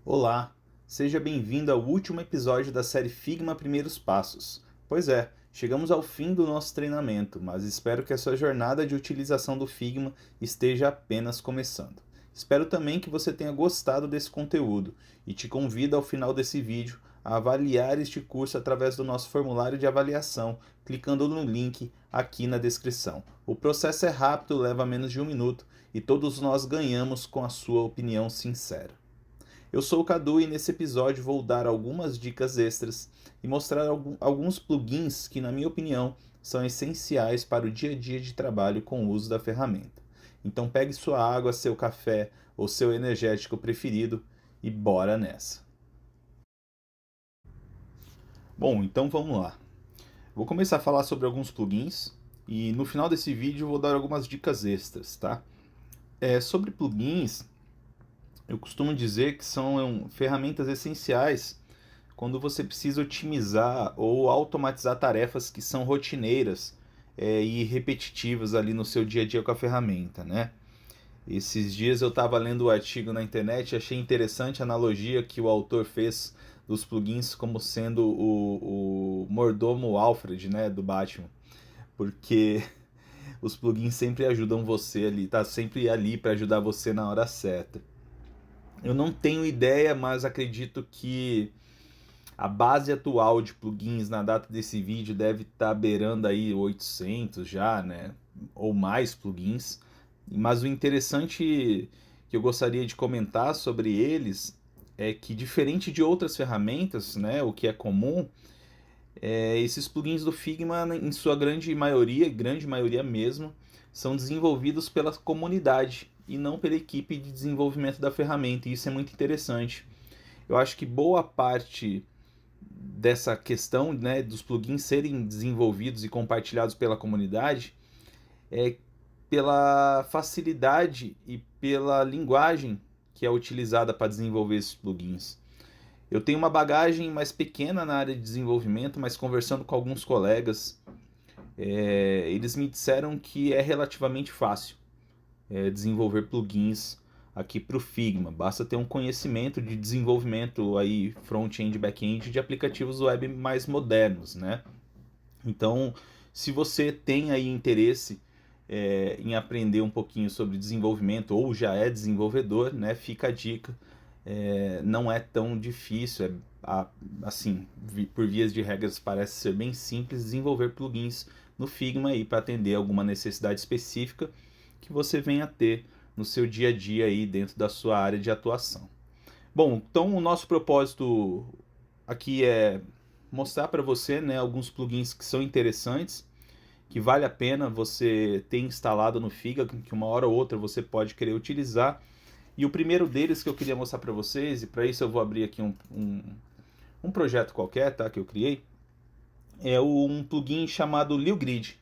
Olá, seja bem-vindo ao último episódio da série Figma Primeiros Passos. Pois é, chegamos ao fim do nosso treinamento, mas espero que a sua jornada de utilização do Figma esteja apenas começando. Espero também que você tenha gostado desse conteúdo e te convido ao final desse vídeo a avaliar este curso através do nosso formulário de avaliação, clicando no link aqui na descrição. O processo é rápido, leva menos de 1 minuto e todos nós ganhamos com a sua opinião sincera. Eu sou o Cadu e nesse episódio vou dar algumas dicas extras e mostrar alguns plugins que, na minha opinião, são essenciais para o dia a dia de trabalho com o uso da ferramenta. Então pegue sua água, seu café ou seu energético preferido e bora nessa! Bom, então vamos lá. Vou começar a falar sobre alguns plugins e no final desse vídeo vou dar algumas dicas extras, tá? Sobre plugins, eu costumo dizer que são ferramentas essenciais quando você precisa otimizar ou automatizar tarefas que são rotineiras e repetitivas ali no seu dia a dia com a ferramenta, né? Esses dias eu estava lendo o artigo na internet e achei interessante a analogia que o autor fez dos plugins como sendo o mordomo Alfred, né, do Batman, porque os plugins sempre ajudam você ali, tá sempre ali para ajudar você na hora certa. Eu não tenho ideia, mas acredito que a base atual de plugins na data desse vídeo deve estar beirando aí 800 já, né? Ou mais plugins. Mas o interessante que eu gostaria de comentar sobre eles é que, diferente de outras ferramentas, né, o que é comum, esses plugins do Figma, em sua grande maioria mesmo, são desenvolvidos pela comunidade e não pela equipe de desenvolvimento da ferramenta. E isso é muito interessante. Eu acho que boa parte dessa questão, né, dos plugins serem desenvolvidos e compartilhados pela comunidade é pela facilidade e pela linguagem que é utilizada para desenvolver esses plugins. Eu tenho uma bagagem mais pequena na área de desenvolvimento, mas conversando com alguns colegas, eles me disseram que é relativamente fácil desenvolver plugins aqui para o Figma. Basta ter um conhecimento de desenvolvimento aí front-end e back-end de aplicativos web mais modernos, né? Então, se você tem aí interesse em aprender um pouquinho sobre desenvolvimento ou já é desenvolvedor, né? Fica a dica. Não é tão difícil, assim, por vias de regras parece ser bem simples desenvolver plugins no Figma aí para atender alguma necessidade específica que você venha a ter no seu dia a dia aí dentro da sua área de atuação. Bom, então o nosso propósito aqui é mostrar para você, né, alguns plugins que são interessantes, que vale a pena você ter instalado no Figma, que uma hora ou outra você pode querer utilizar. E o primeiro deles que eu queria mostrar para vocês, e para isso eu vou abrir aqui um projeto qualquer, tá, que eu criei, é um plugin chamado LeoGrid.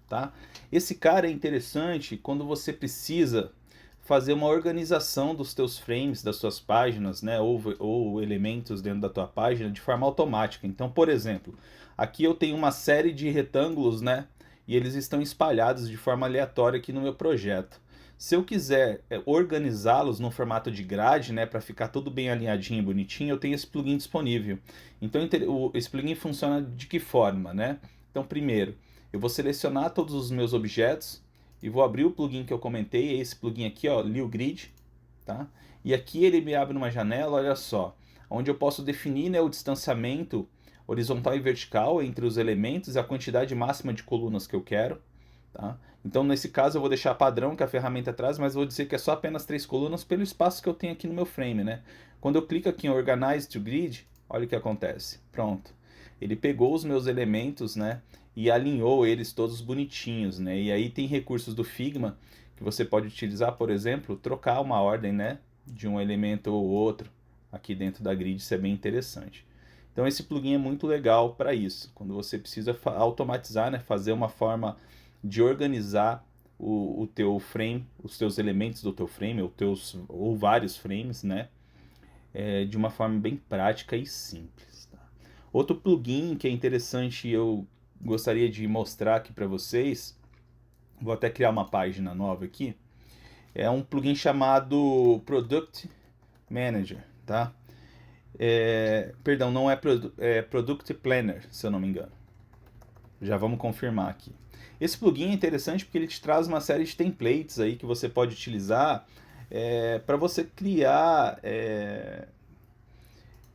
Tá? Esse cara é interessante quando você precisa fazer uma organização dos teus frames, das suas páginas, né, ou elementos dentro da tua página de forma automática. Então, por exemplo, aqui eu tenho uma série de retângulos, né, e eles estão espalhados de forma aleatória aqui no meu projeto. Se eu quiser organizá-los no formato de grade, né, para ficar tudo bem alinhadinho e bonitinho, eu tenho esse plugin disponível. Então, esse plugin funciona de que forma, né? Então, primeiro, eu vou selecionar todos os meus objetos e vou abrir o plugin que eu comentei, é esse plugin aqui, ó, LeoGrid, tá? E aqui ele me abre uma janela, olha só, onde eu posso definir, né, o distanciamento horizontal e vertical entre os elementos e a quantidade máxima de colunas que eu quero, tá? Então, nesse caso, eu vou deixar padrão que a ferramenta traz, mas vou dizer que é só apenas 3 colunas pelo espaço que eu tenho aqui no meu frame, né? Quando eu clico aqui em Organize to Grid, olha o que acontece. Pronto. Ele pegou os meus elementos, né, e alinhou eles todos bonitinhos, né? E aí tem recursos do Figma que você pode utilizar, por exemplo, trocar uma ordem, né, de um elemento ou outro aqui dentro da grid, isso é bem interessante. Então esse plugin é muito legal para isso, quando você precisa automatizar, né, fazer uma forma de organizar o teu frame, os teus elementos do teu frame, ou vários frames, né, de uma forma bem prática e simples. Tá? Outro plugin que é interessante, eu gostaria de mostrar aqui para vocês, vou até criar uma página nova aqui, é um plugin chamado Product Manager, tá? Perdão, não é Product Planner, se eu não me engano. Já vamos confirmar aqui. Esse plugin é interessante porque ele te traz uma série de templates aí que você pode utilizar para você criar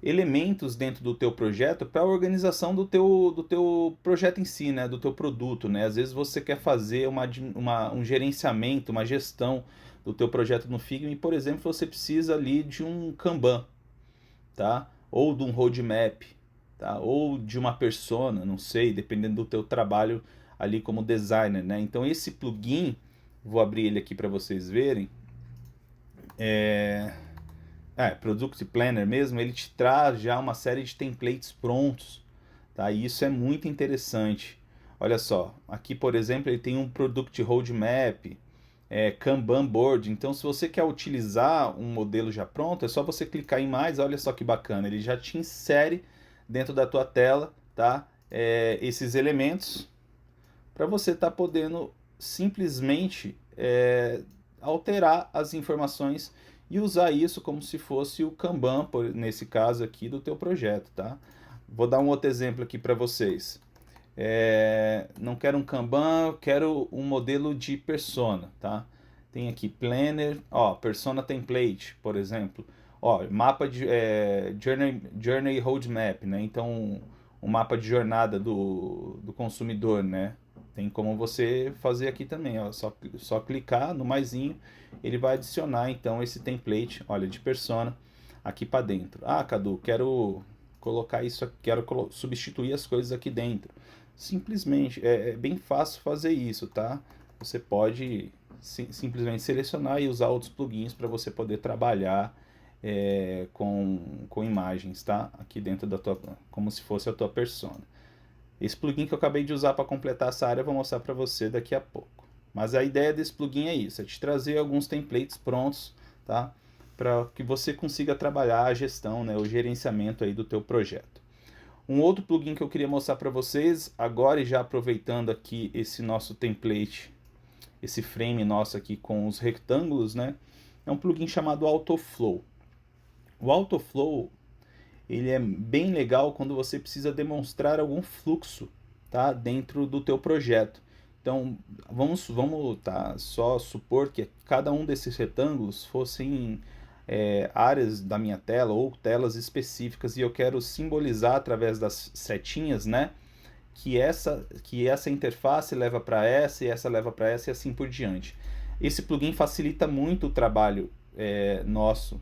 elementos dentro do teu projeto para a organização do teu projeto em si, né? Do teu produto, né? Às vezes você quer fazer um gerenciamento, uma gestão do teu projeto no Figma e, por exemplo, você precisa ali de um Kanban, tá? Ou de um roadmap, tá? Ou de uma persona, não sei, dependendo do teu trabalho ali como designer, né? Então esse plugin, vou abrir ele aqui para vocês verem, Product Planner mesmo, ele te traz já uma série de templates prontos, tá? E isso é muito interessante. Olha só, aqui por exemplo ele tem um Product Roadmap, Kanban Board. Então se você quer utilizar um modelo já pronto, é só você clicar em mais, olha só que bacana, ele já te insere dentro da tua tela, tá? Esses elementos para você estar podendo simplesmente alterar as informações e usar isso como se fosse o Kanban, nesse caso aqui, do teu projeto, tá? Vou dar um outro exemplo aqui para vocês. Não quero um Kanban, quero um modelo de persona, tá? Tem aqui Planner, ó, Persona Template, por exemplo. Ó, mapa de Journey Roadmap, né? Então, um mapa de jornada do consumidor, né? Tem como você fazer aqui também, ó, só clicar no maisinho, ele vai adicionar então esse template, olha, de persona aqui para dentro. Ah, Cadu, quero colocar isso aqui, quero substituir as coisas aqui dentro. Simplesmente, é bem fácil fazer isso, tá? Você pode simplesmente selecionar e usar outros plugins para você poder trabalhar com imagens, tá? Aqui dentro da tua, como se fosse a tua persona. Esse plugin que eu acabei de usar para completar essa área eu vou mostrar para você daqui a pouco. Mas a ideia desse plugin é isso, é te trazer alguns templates prontos, tá? Para que você consiga trabalhar a gestão, né, o gerenciamento aí do teu projeto. Um outro plugin que eu queria mostrar para vocês, agora e já aproveitando aqui esse nosso template, esse frame nosso aqui com os retângulos, né? É um plugin chamado Autoflow. O Autoflow, ele é bem legal quando você precisa demonstrar algum fluxo, tá, dentro do teu projeto. Então, vamos tá, só supor que cada um desses retângulos fossem áreas da minha tela ou telas específicas e eu quero simbolizar através das setinhas, né, que essa interface leva para essa e essa leva para essa e assim por diante. Esse plugin facilita muito o trabalho nosso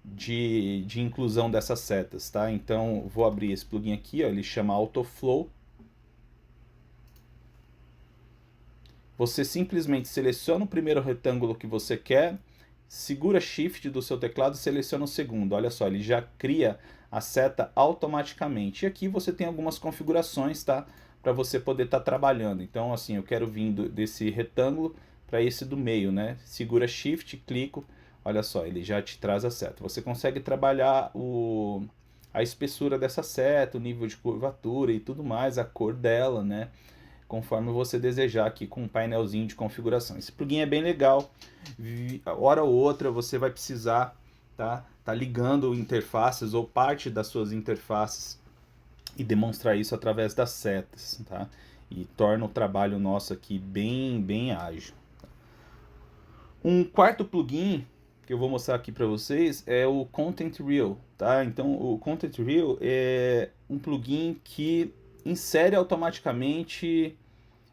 de inclusão dessas setas, tá? Então, vou abrir esse plugin aqui, ó, ele chama Autoflow. Você simplesmente seleciona o primeiro retângulo que você quer, segura Shift do seu teclado e seleciona o segundo. Olha só, ele já cria a seta automaticamente. E aqui você tem algumas configurações, tá? Para você poder estar trabalhando. Então, assim, eu quero vir desse retângulo para esse do meio, né? Segura Shift, clico. Olha só, ele já te traz a seta. Você consegue trabalhar a espessura dessa seta, o nível de curvatura e tudo mais, a cor dela, né? Conforme você desejar aqui com um painelzinho de configuração. Esse plugin é bem legal. Hora ou outra você vai precisar tá ligando interfaces ou parte das suas interfaces e demonstrar isso através das setas, tá? E torna o trabalho nosso aqui bem ágil. Um quarto plugin que eu vou mostrar aqui para vocês é o Content Reel, tá? Então o Content Reel é um plugin que insere automaticamente,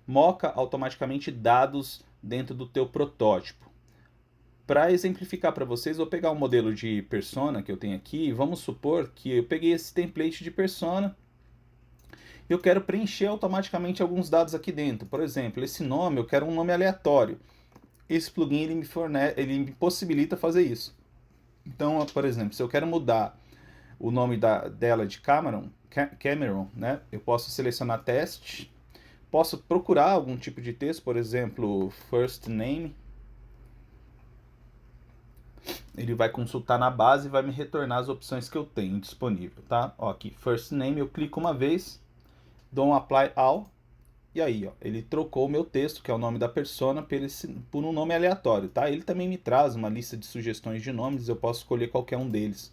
moca automaticamente dados dentro do teu protótipo. Para exemplificar para vocês, vou pegar um modelo de persona que eu tenho aqui. Vamos supor que eu peguei esse template de persona e eu quero preencher automaticamente alguns dados aqui dentro. Por exemplo, esse nome, eu quero um nome aleatório. Esse plugin ele me possibilita fazer isso. Então, por exemplo, se eu quero mudar o nome dela de Cameron, né? Eu posso selecionar teste, posso procurar algum tipo de texto, por exemplo, first name. Ele vai consultar na base e vai me retornar as opções que eu tenho disponível, tá? Ó, aqui, first name, eu clico uma vez, dou um apply all, e aí, ó, ele trocou o meu texto, que é o nome da persona, por um nome aleatório, tá? Ele também me traz uma lista de sugestões de nomes, eu posso escolher qualquer um deles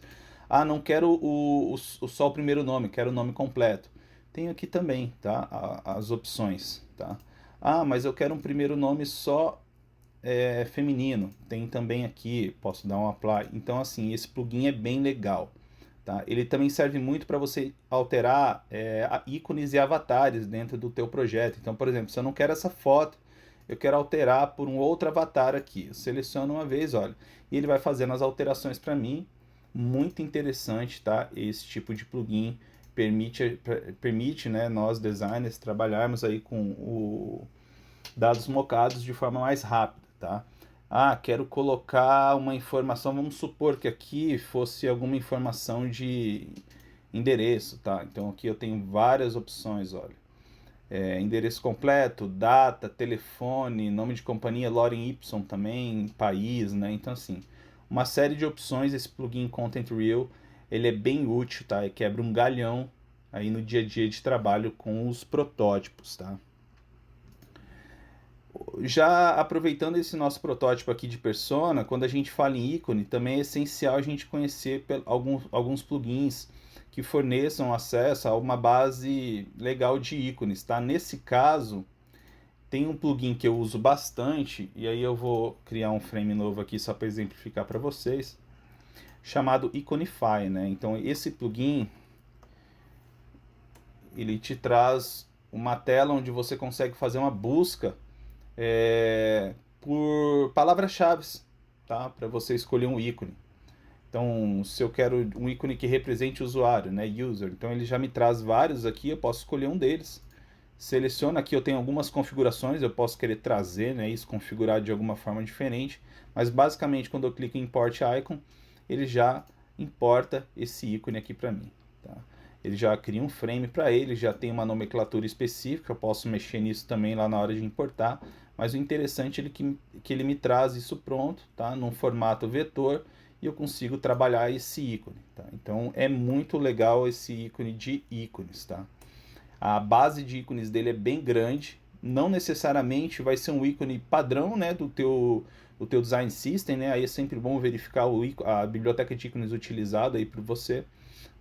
Ah, não quero só o primeiro nome, quero o nome completo. Tenho aqui também, tá? As opções, tá? Ah, mas eu quero um primeiro nome só feminino. Tem também aqui, posso dar um apply. Então, assim, esse plugin é bem legal. Tá? Ele também serve muito para você alterar ícones e avatares dentro do teu projeto. Então, por exemplo, se eu não quero essa foto, eu quero alterar por um outro avatar aqui. Eu seleciono uma vez, olha, e ele vai fazendo as alterações para mim. Muito interessante, tá? Esse tipo de plugin permite, né, nós designers trabalharmos aí com dados mocados de forma mais rápida, tá? Ah, quero colocar uma informação, vamos supor que aqui fosse alguma informação de endereço, tá? Então aqui eu tenho várias opções, olha. Endereço completo, data, telefone, nome de companhia, Lorem Ipsum também, país, né? Então assim, uma série de opções. Esse plugin Content Real, ele é bem útil, tá? E quebra um galhão aí no dia a dia de trabalho com os protótipos, tá? Já aproveitando esse nosso protótipo aqui de persona, quando a gente fala em ícone, também é essencial a gente conhecer alguns plugins que forneçam acesso a uma base legal de ícones, tá? Nesse caso, tem um plugin que eu uso bastante, e aí eu vou criar um frame novo aqui só para exemplificar para vocês, chamado Iconify, né? Então esse plugin, ele te traz uma tela onde você consegue fazer uma busca por palavras-chave, tá? Para você escolher um ícone. Então, se eu quero um ícone que represente o usuário, né, user, então ele já me traz vários aqui, eu posso escolher um deles. Seleciono aqui, eu tenho algumas configurações, eu posso querer trazer, né, isso configurado de alguma forma diferente, mas basicamente quando eu clico em Import Icon, ele já importa esse ícone aqui para mim, tá? Ele já cria um frame para ele, já tem uma nomenclatura específica, eu posso mexer nisso também lá na hora de importar, mas o interessante é que ele me traz isso pronto, tá? Num formato vetor, e eu consigo trabalhar esse ícone, tá? Então é muito legal esse ícone de ícones, tá? A base de ícones dele é bem grande, não necessariamente vai ser um ícone padrão, né, do teu design system, né? Aí é sempre bom verificar a biblioteca de ícones utilizada aí por você,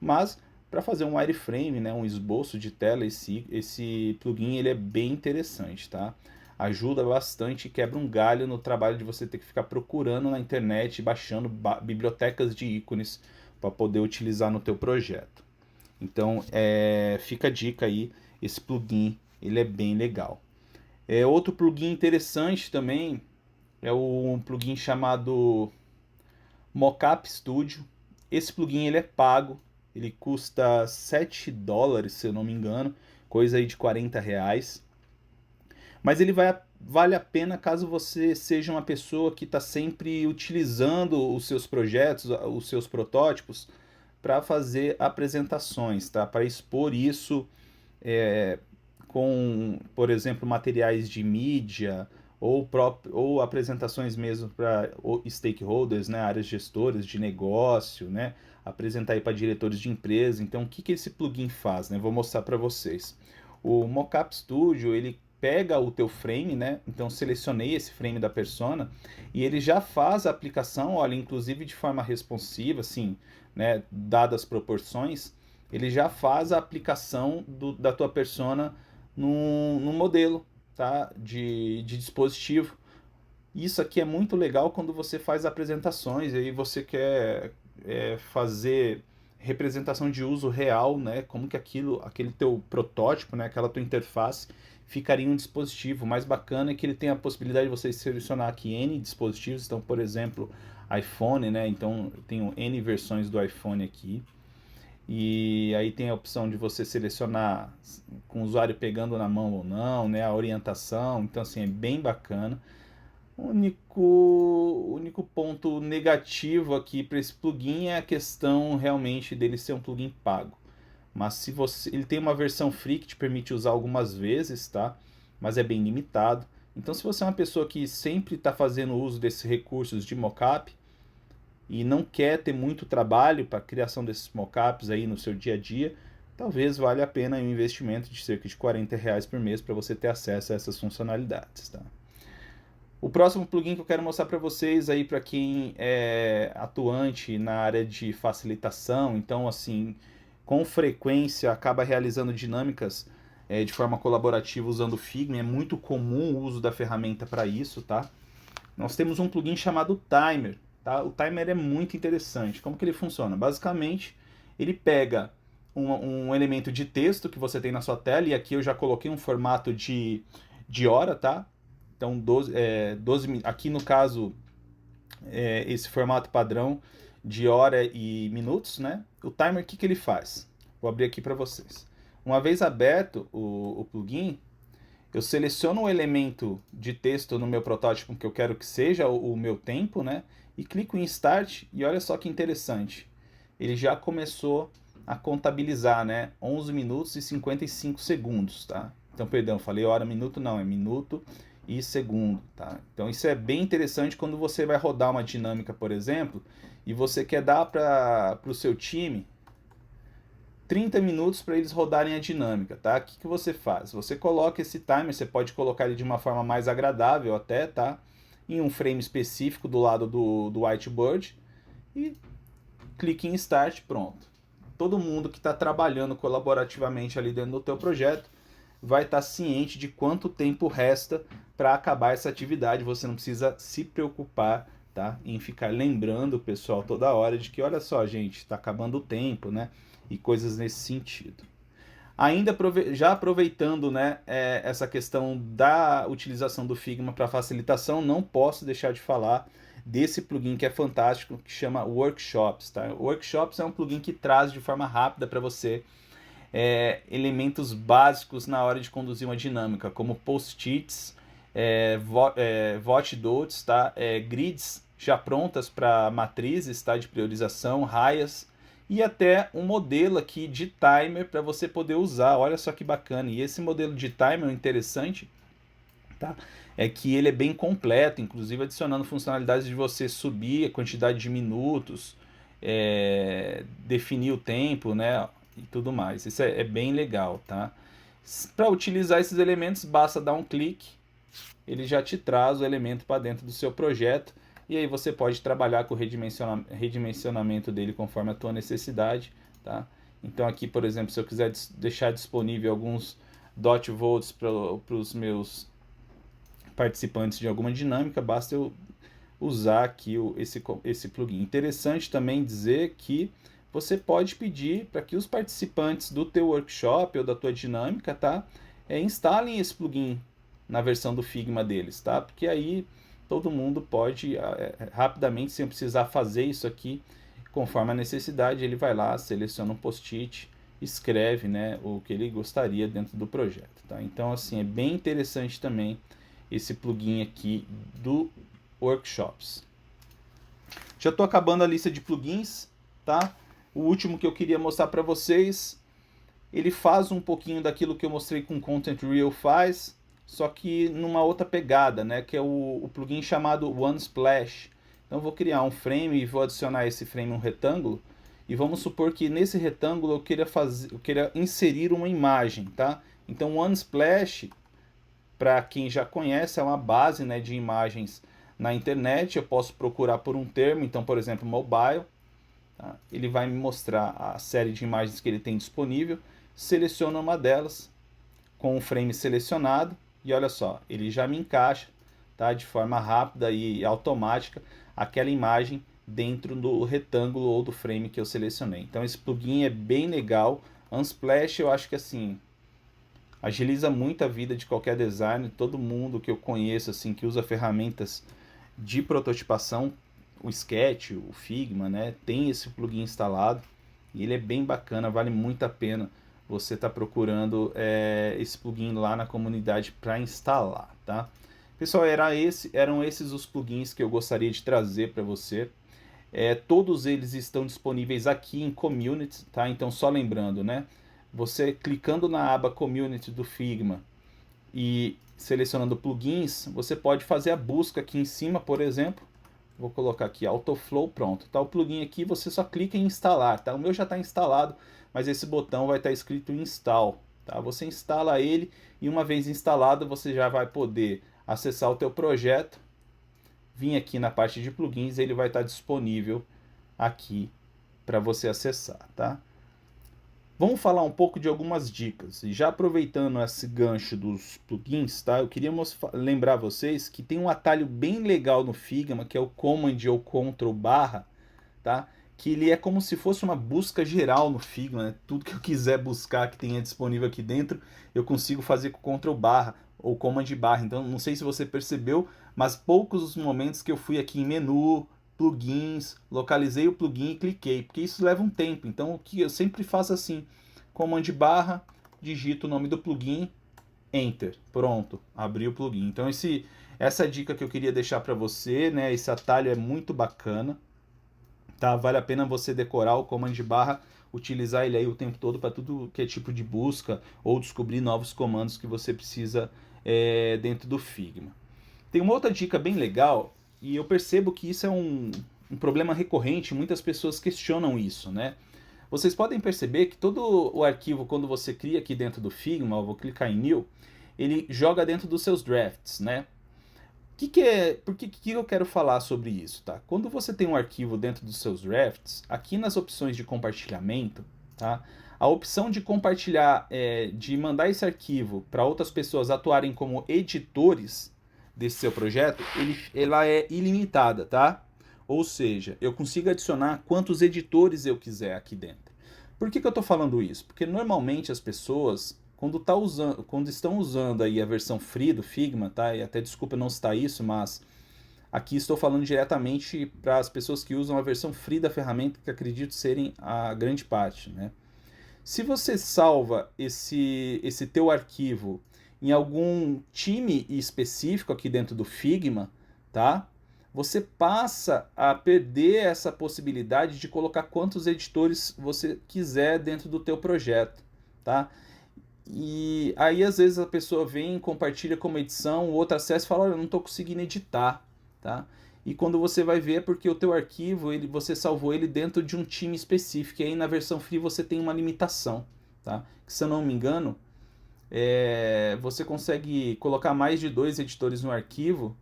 mas para fazer um wireframe, né, um esboço de tela, esse plugin ele é bem interessante, tá? Ajuda bastante e quebra um galho no trabalho de você ter que ficar procurando na internet, baixando bibliotecas de ícones para poder utilizar no teu projeto. Então, fica a dica aí, esse plugin, ele é bem legal. Outro plugin interessante também é um plugin chamado Mockup Studio. Esse plugin ele é pago, ele custa $7, se eu não me engano, coisa aí de R$ 40. Mas ele vale a pena caso você seja uma pessoa que está sempre utilizando os seus projetos, os seus protótipos, para fazer apresentações, tá? Para expor isso com, por exemplo, materiais de mídia ou apresentações mesmo para stakeholders, né? Áreas gestoras de negócio, né? Apresentar aí para diretores de empresa. Então, o que que esse plugin faz, né? Vou mostrar para vocês. O Mockup Studio, ele pega o teu frame, né? Então selecionei esse frame da persona e ele já faz a aplicação, olha, inclusive de forma responsiva, assim, né? Dadas as proporções, ele já faz a aplicação da tua persona no modelo, tá? De dispositivo. Isso aqui é muito legal quando você faz apresentações e aí você quer fazer representação de uso real, né? Como que aquele teu protótipo, né? Aquela tua interface ficaria em um dispositivo. O mais bacana é que ele tem a possibilidade de você selecionar aqui N dispositivos. Então, por exemplo, iPhone, né? Então, eu tenho N versões do iPhone aqui. E aí tem a opção de você selecionar com o usuário pegando na mão ou não, né? A orientação. Então, assim, é bem bacana. O único ponto negativo aqui para esse plugin é a questão realmente dele ser um plugin pago. Mas se você, ele tem uma versão free que te permite usar algumas vezes, tá? Mas é bem limitado. Então, se você é uma pessoa que sempre está fazendo uso desses recursos de mockup e não quer ter muito trabalho para a criação desses mockups aí no seu dia a dia, talvez valha a pena um investimento de cerca de R$ 40 por mês para você ter acesso a essas funcionalidades, tá? O próximo plugin que eu quero mostrar para vocês aí para quem é atuante na área de facilitação, então assim, com frequência acaba realizando dinâmicas de forma colaborativa usando o Figma, é muito comum o uso da ferramenta para isso, tá? Nós temos um plugin chamado Timer, tá? O Timer é muito interessante. Como que ele funciona? Basicamente, ele pega um elemento de texto que você tem na sua tela, e aqui eu já coloquei um formato de hora, tá? Então, 12 aqui no caso, esse formato padrão de hora e minutos, né? O timer, o que ele faz? Vou abrir aqui para vocês. Uma vez aberto o plugin, eu seleciono um elemento de texto no meu protótipo que eu quero que seja o meu tempo, né? E clico em Start e olha só que interessante. Ele já começou a contabilizar, né? 11 minutos e 55 segundos, tá? Então, perdão, falei hora, minuto, não, é minuto e segundo, tá? Então, isso é bem interessante quando você vai rodar uma dinâmica, por exemplo, e você quer dar para o seu time 30 minutos para eles rodarem a dinâmica, tá? O que você faz? Você coloca esse timer, você pode colocar ele de uma forma mais agradável até, tá? Em um frame específico do lado do whiteboard e clique em Start, pronto. Todo mundo que está trabalhando colaborativamente ali dentro do teu projeto vai estar ciente de quanto tempo resta para acabar essa atividade. Você não precisa se preocupar, tá, em ficar lembrando o pessoal toda hora de que, olha só, gente, está acabando o tempo, né? E coisas nesse sentido. Ainda já aproveitando, né, essa questão da utilização do Figma para facilitação, não posso deixar de falar desse plugin que é fantástico, que chama Workshops. Tá? Workshops é um plugin que traz de forma rápida para você elementos básicos na hora de conduzir uma dinâmica, como post-its, vote dots, tá? Grids já prontas para matrizes, tá? De priorização, raias, e até um modelo aqui de timer para você poder usar. Olha só que bacana. E esse modelo de timer, interessante, tá? É que ele é bem completo, inclusive adicionando funcionalidades de você subir a quantidade de minutos, definir o tempo, né? E tudo mais. Isso é bem legal, tá? Para utilizar esses elementos, basta dar um clique, ele já te traz o elemento para dentro do seu projeto. E aí você pode trabalhar com o redimensionamento dele conforme a tua necessidade, tá? Então aqui, por exemplo, se eu quiser deixar disponível alguns dot volts para os meus participantes de alguma dinâmica, basta eu usar aqui esse plugin. Interessante também dizer que você pode pedir para que os participantes do teu workshop ou da tua dinâmica, tá, instalem esse plugin na versão do Figma deles, tá? Porque aí todo mundo pode rapidamente, sem precisar fazer isso aqui, conforme a necessidade, ele vai lá, seleciona um post-it, escreve, né, o que ele gostaria dentro do projeto, tá? Então, assim, é bem interessante também esse plugin aqui do Workshops. Já estou acabando a lista de plugins, tá? O último que eu queria mostrar para vocês, ele faz um pouquinho daquilo que eu mostrei com Content Real faz, só que numa outra pegada, né? Que é o plugin chamado Unsplash. Então eu vou criar um frame e vou adicionar esse frame um retângulo. E vamos supor que nesse retângulo eu queira inserir uma imagem, tá? Então o Unsplash, para quem já conhece, é uma base, né, de imagens na internet. Eu posso procurar por um termo, então, por exemplo, mobile. Tá? Ele vai me mostrar a série de imagens que ele tem disponível. Seleciono uma delas com o frame selecionado e olha só, ele já me encaixa, tá, de forma rápida e automática aquela imagem dentro do retângulo ou do frame que eu selecionei. Então esse plugin é bem legal. Unsplash, eu acho que assim agiliza muito a vida de qualquer designer. Todo mundo que eu conheço assim que usa ferramentas de prototipação, o Sketch, o Figma, né, tem esse plugin instalado e ele é bem bacana, vale muito a pena você está procurando esse plugin lá na comunidade para instalar, tá? Pessoal, eram esses os plugins que eu gostaria de trazer para você. Todos eles estão disponíveis aqui em Community, tá? Então só lembrando, né? Você clicando na aba Community do Figma e selecionando plugins, você pode fazer a busca aqui em cima, por exemplo. Vou colocar aqui Autoflow, pronto. Tá o plugin aqui, você só clica em instalar, tá? O meu já está instalado, mas esse botão vai estar escrito Install, tá? Você instala ele e uma vez instalado, você já vai poder acessar o teu projeto vir aqui na parte de plugins, ele vai estar disponível aqui para você acessar, tá? Vamos falar um pouco de algumas dicas. E já aproveitando esse gancho dos plugins, tá? Eu queria lembrar vocês que tem um atalho bem legal no Figma, que é o Command ou Ctrl barra, tá? Que ele é como se fosse uma busca geral no Figma, né? Tudo que eu quiser buscar que tenha disponível aqui dentro, eu consigo fazer com Ctrl barra ou Command barra. Então, não sei se você percebeu, mas poucos os momentos que eu fui aqui em menu, plugins, localizei o plugin e cliquei, porque isso leva um tempo. Então, o que eu sempre faço assim, Command barra, digito o nome do plugin, Enter, pronto, abriu o plugin. Então, essa é a dica que eu queria deixar para você, né? Esse atalho é muito bacana. Tá? Vale a pena você decorar o Command barra, utilizar ele aí o tempo todo para tudo que é tipo de busca ou descobrir novos comandos que você precisa dentro do Figma. Tem uma outra dica bem legal, e eu percebo que isso é um problema recorrente, muitas pessoas questionam isso, né? Vocês podem perceber que todo o arquivo, quando você cria aqui dentro do Figma, eu vou clicar em New, ele joga dentro dos seus drafts, né? Por que eu quero falar sobre isso, tá? Quando você tem um arquivo dentro dos seus drafts, aqui nas opções de compartilhamento, tá? A opção de compartilhar, de mandar esse arquivo para outras pessoas atuarem como editores desse seu projeto, ela é ilimitada, tá? Ou seja, eu consigo adicionar quantos editores eu quiser aqui dentro. Por que eu estou falando isso? Porque normalmente as pessoas, quando estão usando aí a versão free do Figma, tá? E até desculpa não citar isso, mas aqui estou falando diretamente para as pessoas que usam a versão free da ferramenta, que acredito serem a grande parte, né? Se você salva esse teu arquivo em algum time específico aqui dentro do Figma, tá? Você passa a perder essa possibilidade de colocar quantos editores você quiser dentro do teu projeto, tá? E aí às vezes a pessoa vem, compartilha como edição, o outro acessa e fala, olha, eu não estou conseguindo editar, tá? E quando você vai ver é porque o teu arquivo, você salvou ele dentro de um time específico, e aí na versão free você tem uma limitação, tá? Que, se eu não me engano, você consegue colocar mais de 2 editores no arquivo,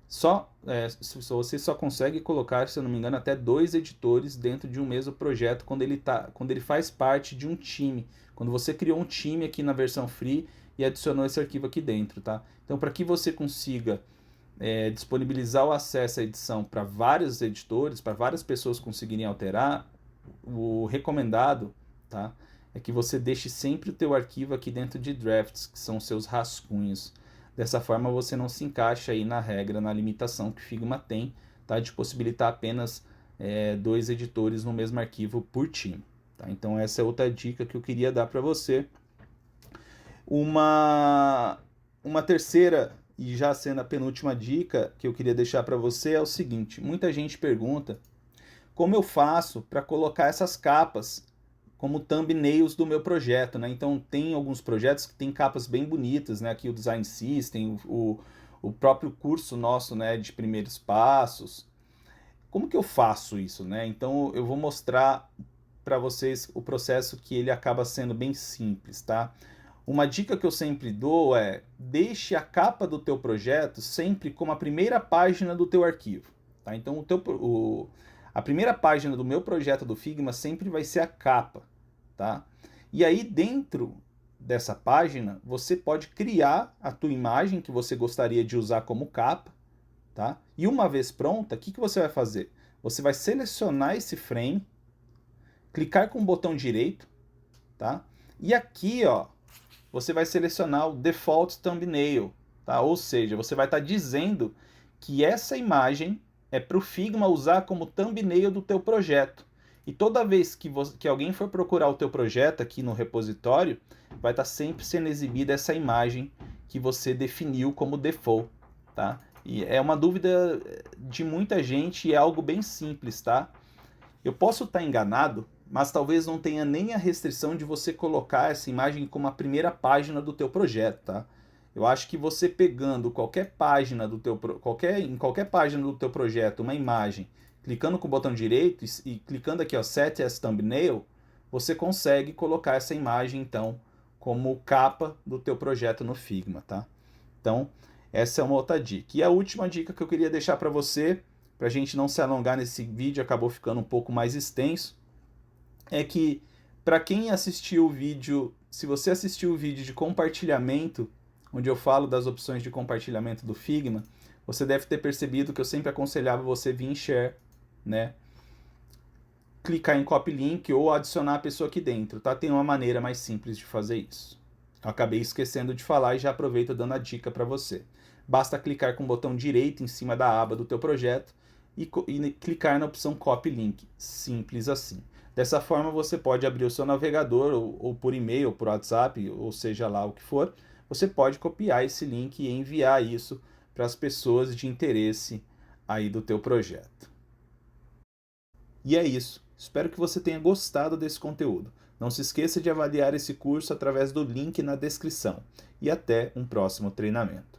você só consegue colocar, se eu não me engano, até 2 editores dentro de um mesmo projeto quando ele faz parte de um time. Quando você criou um time aqui na versão free e adicionou esse arquivo aqui dentro, tá? Então, para que você consiga disponibilizar o acesso à edição para vários editores, para várias pessoas conseguirem alterar, o recomendado, tá, é que você deixe sempre o teu arquivo aqui dentro de drafts, que são os seus rascunhos. Dessa forma você não se encaixa aí na regra, na limitação que o Figma tem, tá, de possibilitar apenas 2 editores no mesmo arquivo por time. Tá? Então essa é outra dica que eu queria dar para você. Uma terceira, e já sendo a penúltima dica que eu queria deixar para você, é o seguinte: muita gente pergunta como eu faço para colocar essas capas como thumbnails do meu projeto, né? Então tem alguns projetos que tem capas bem bonitas, né? Aqui o Design System, o próprio curso nosso, né, de primeiros passos. Como que eu faço isso, né? Então eu vou mostrar para vocês o processo, que ele acaba sendo bem simples, tá? Uma dica que eu sempre dou é: deixe a capa do teu projeto sempre como a primeira página do teu arquivo, tá? Então a primeira página do meu projeto do Figma sempre vai ser a capa, tá? E aí dentro dessa página você pode criar a tua imagem que você gostaria de usar como capa, tá? E uma vez pronta, o que você vai fazer? Você vai selecionar esse frame, clicar com o botão direito, tá? E aqui, ó, você vai selecionar o Default Thumbnail, tá? Ou seja, você vai estar dizendo que essa imagem é para o Figma usar como thumbnail do teu projeto. E toda vez que alguém for procurar o teu projeto aqui no repositório, vai estar sempre sendo exibida essa imagem que você definiu como default, tá? E é uma dúvida de muita gente e é algo bem simples, tá? Eu posso estar enganado, mas talvez não tenha nem a restrição de você colocar essa imagem como a primeira página do teu projeto, tá? Eu acho que você pegando qualquer página em qualquer página do teu projeto, uma imagem, clicando com o botão direito e clicando aqui, ó, Set as Thumbnail, você consegue colocar essa imagem, então, como capa do teu projeto no Figma, tá? Então, Essa é uma outra dica. E a última dica que eu queria deixar para você, para a gente não se alongar nesse vídeo, acabou ficando um pouco mais extenso, é que para quem assistiu o vídeo, se você assistiu o vídeo de compartilhamento, onde eu falo das opções de compartilhamento do Figma, você deve ter percebido que eu sempre aconselhava você vir em Share, né? Clicar em Copy Link ou adicionar a pessoa aqui dentro, tá? Tem uma maneira mais simples de fazer isso. Eu acabei esquecendo de falar e já aproveito dando a dica para você. Basta clicar com o botão direito em cima da aba do teu projeto e clicar na opção Copy Link. Simples assim. Dessa forma você pode abrir o seu navegador ou por e-mail, ou por WhatsApp, ou seja lá o que for, você pode copiar esse link e enviar isso para as pessoas de interesse aí do teu projeto. E é isso. Espero que você tenha gostado desse conteúdo. Não se esqueça de avaliar esse curso através do link na descrição. E até um próximo treinamento.